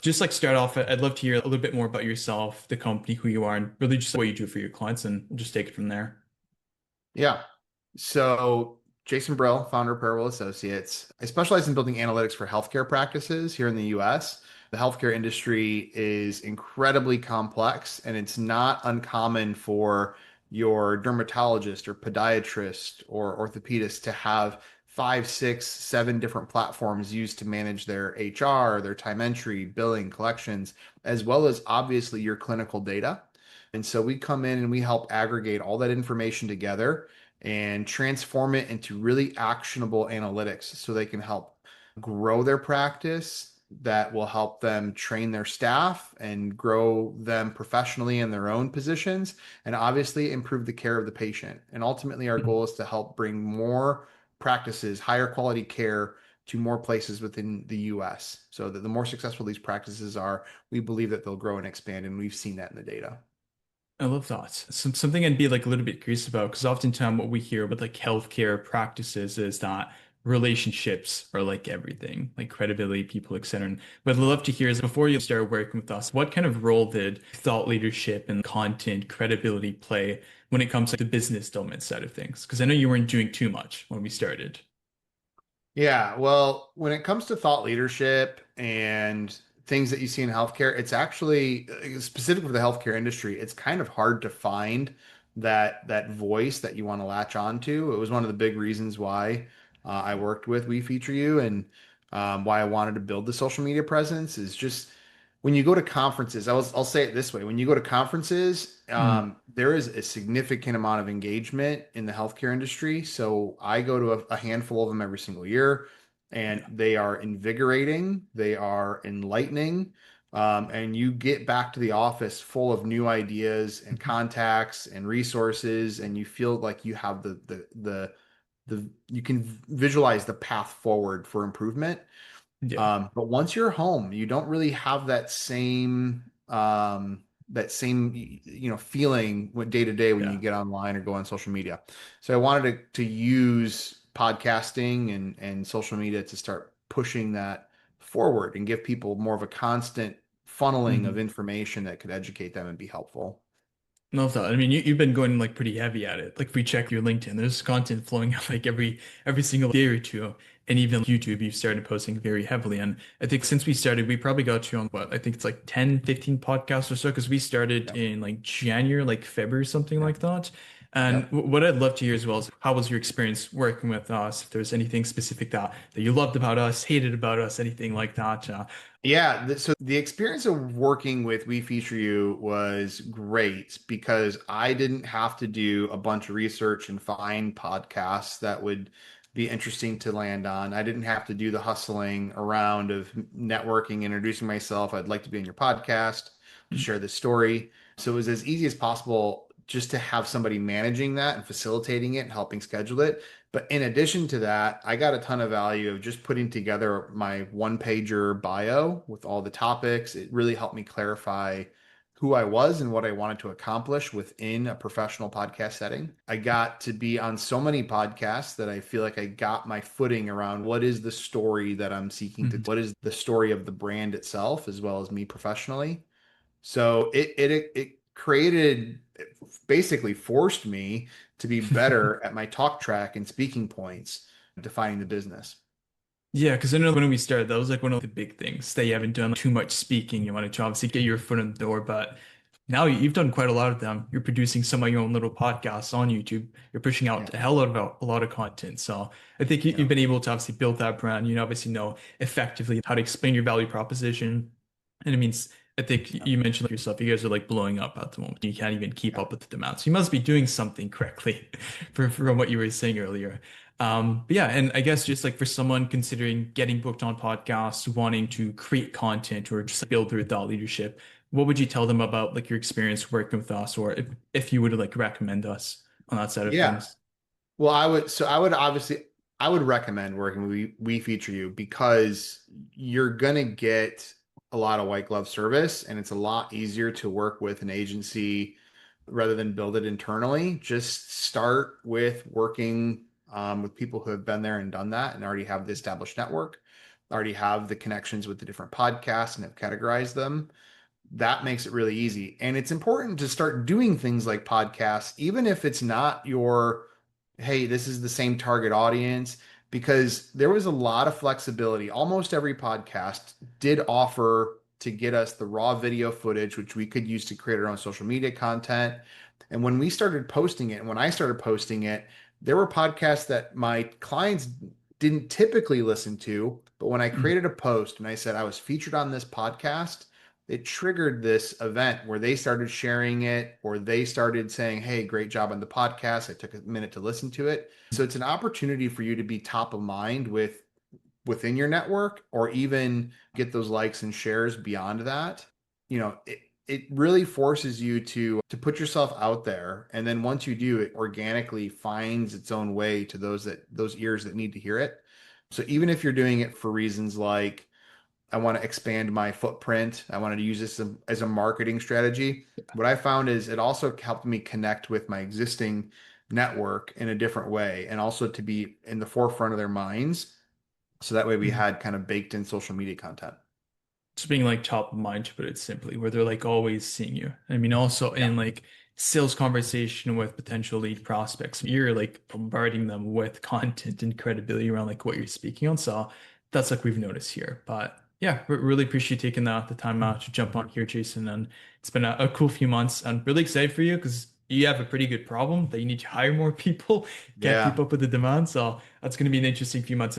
Just like start off, I'd love to hear a little bit more about yourself, the company, who you are, and really just what you do for your clients, and we'll just take it from there. Yeah. So Jason Bryll, founder of Bryll Associates. I specialize in building analytics for healthcare practices here in the US. The healthcare industry is incredibly complex, and it's not uncommon for your dermatologist or podiatrist or orthopedist to have five, six, seven different platforms used to manage their HR, their time entry, billing, collections, as well as obviously your clinical data. And so we come in and we help aggregate all that information together and transform it into really actionable analytics so they can help grow their practice that will help them train their staff and grow them professionally in their own positions and obviously improve the care of the patient. And ultimately, our Mhm. goal is to help bring more practices, higher quality care to more places within the US so that the more successful these practices are, we believe that they'll grow and expand. And we've seen that in the data. I love that. Something I'd be like a little bit curious about, because oftentimes what we hear with like healthcare practices is that relationships are like everything, like credibility, people, etc. And what I'd love to hear is before you started working with us, what kind of role did thought leadership and content credibility play when it comes to the business development side of things? Because I know you weren't doing too much when we started. Yeah, well, when it comes to thought leadership and things that you see in healthcare, it's actually specific for the healthcare industry. It's kind of hard to find that voice that you want to latch on to. It was one of the big reasons why I worked with We Feature You and why I wanted to build the social media presence is just when you go to conferences, I'll say it this way. When you go to conferences, Mm. there is a significant amount of engagement in the healthcare industry. So I go to a handful of them every single year, and Yeah. they are invigorating, they are enlightening, and you get back to the office full of new ideas and contacts and resources, and you feel like you have the you can visualize the path forward for improvement. Yeah. But once you're home, you don't really have that same feeling with day to day when you Yeah. get online or go on social media. So I wanted to use podcasting and social media to start pushing that forward and give people more of a constant funneling of Mhm. information that could educate them and be helpful. No thought. I mean, you've been going like pretty heavy at it. Like if we check your LinkedIn, there's content flowing out like every single day or two. And even YouTube, you've started posting very heavily. And I think since we started, we probably got you on what? I think it's like 10, 15 podcasts or so, because we started Yep. in like January, like February, something Yep. like that. And Yep. what I'd love to hear as well is how was your experience working with us? If there's anything specific that you loved about us, hated about us, anything like that. Yeah, so the experience of working with We Feature You was great because I didn't have to do a bunch of research and find podcasts that would be interesting to land on. I didn't have to do the hustling around of networking, introducing myself. I'd like to be on your podcast to Mm. share this story. So it was as easy as possible just to have somebody managing that and facilitating it and helping schedule it. But in addition to that, I got a ton of value of just putting together my one pager bio with all the topics. It really helped me clarify who I was and what I wanted to accomplish within a professional podcast setting. I got to be on so many podcasts that I feel like I got my footing around what is the story that I'm seeking to, Mhm. what is the story of the brand itself, as well as me professionally. So it created basically forced me to be better at my talk track and speaking points, defining the business. Yeah, because I know when we started, that was like one of the big things that you haven't done too much speaking. You wanted to obviously get your foot in the door, but now you've done quite a lot of them. You're producing some of your own little podcasts on YouTube. You're pushing Yeah. out a hell of a lot of content. So I think Yeah. you've been able to obviously build that brand. You obviously know effectively how to explain your value proposition. And it means, I think Yeah. you mentioned like yourself, you guys are like blowing up at the moment. You can't even keep Yeah. up with the demand. So you must be doing something correctly from what you were saying earlier. But yeah, and I guess just like for someone considering getting booked on podcasts, wanting to create content or just build their thought leadership, what would you tell them about like your experience working with us, or if you would like recommend us on that side of Yeah. things? Well, I would recommend working with We Feature You because you're gonna get a lot of white glove service and it's a lot easier to work with an agency rather than build it internally. Just start with working with people who have been there and done that and already have the established network. already have the connections with the different podcasts and have categorized them. That makes it really easy. And it's important to start doing things like podcasts, even if it's not your, hey, this is the same target audience, because there was a lot of flexibility. Almost every podcast did offer to get us the raw video footage, which we could use to create our own social media content. And when we started posting it, and when I started posting it, there were podcasts that my clients didn't typically listen to. But when I Mm. created a post and I said I was featured on this podcast, it triggered this event where they started sharing it or they started saying, hey, great job on the podcast. I took a minute to listen to it. So it's an opportunity for you to be top of mind within your network or even get those likes and shares beyond that. It really forces you to put yourself out there. And then once you do, it organically finds its own way to those ears that need to hear it. So even if you're doing it for reasons like I want to expand my footprint. I wanted to use this as a marketing strategy. What I found is it also helped me connect with my existing network in a different way and also to be in the forefront of their minds. So that way we Mm. had kind of baked in social media content. Just being like top of mind, to put it simply, where they're like always seeing you. I mean, also Yeah. in like sales conversation with potential lead prospects, you're like bombarding them with content and credibility around like what you're speaking on. So that's like we've noticed here. But yeah, really appreciate you taking the time out to jump on here, Jason. And it's been a cool few months. I'm really excited for you because you have a pretty good problem that you need to hire more people. Can't keep Yeah. up with the demand. So that's going to be an interesting few months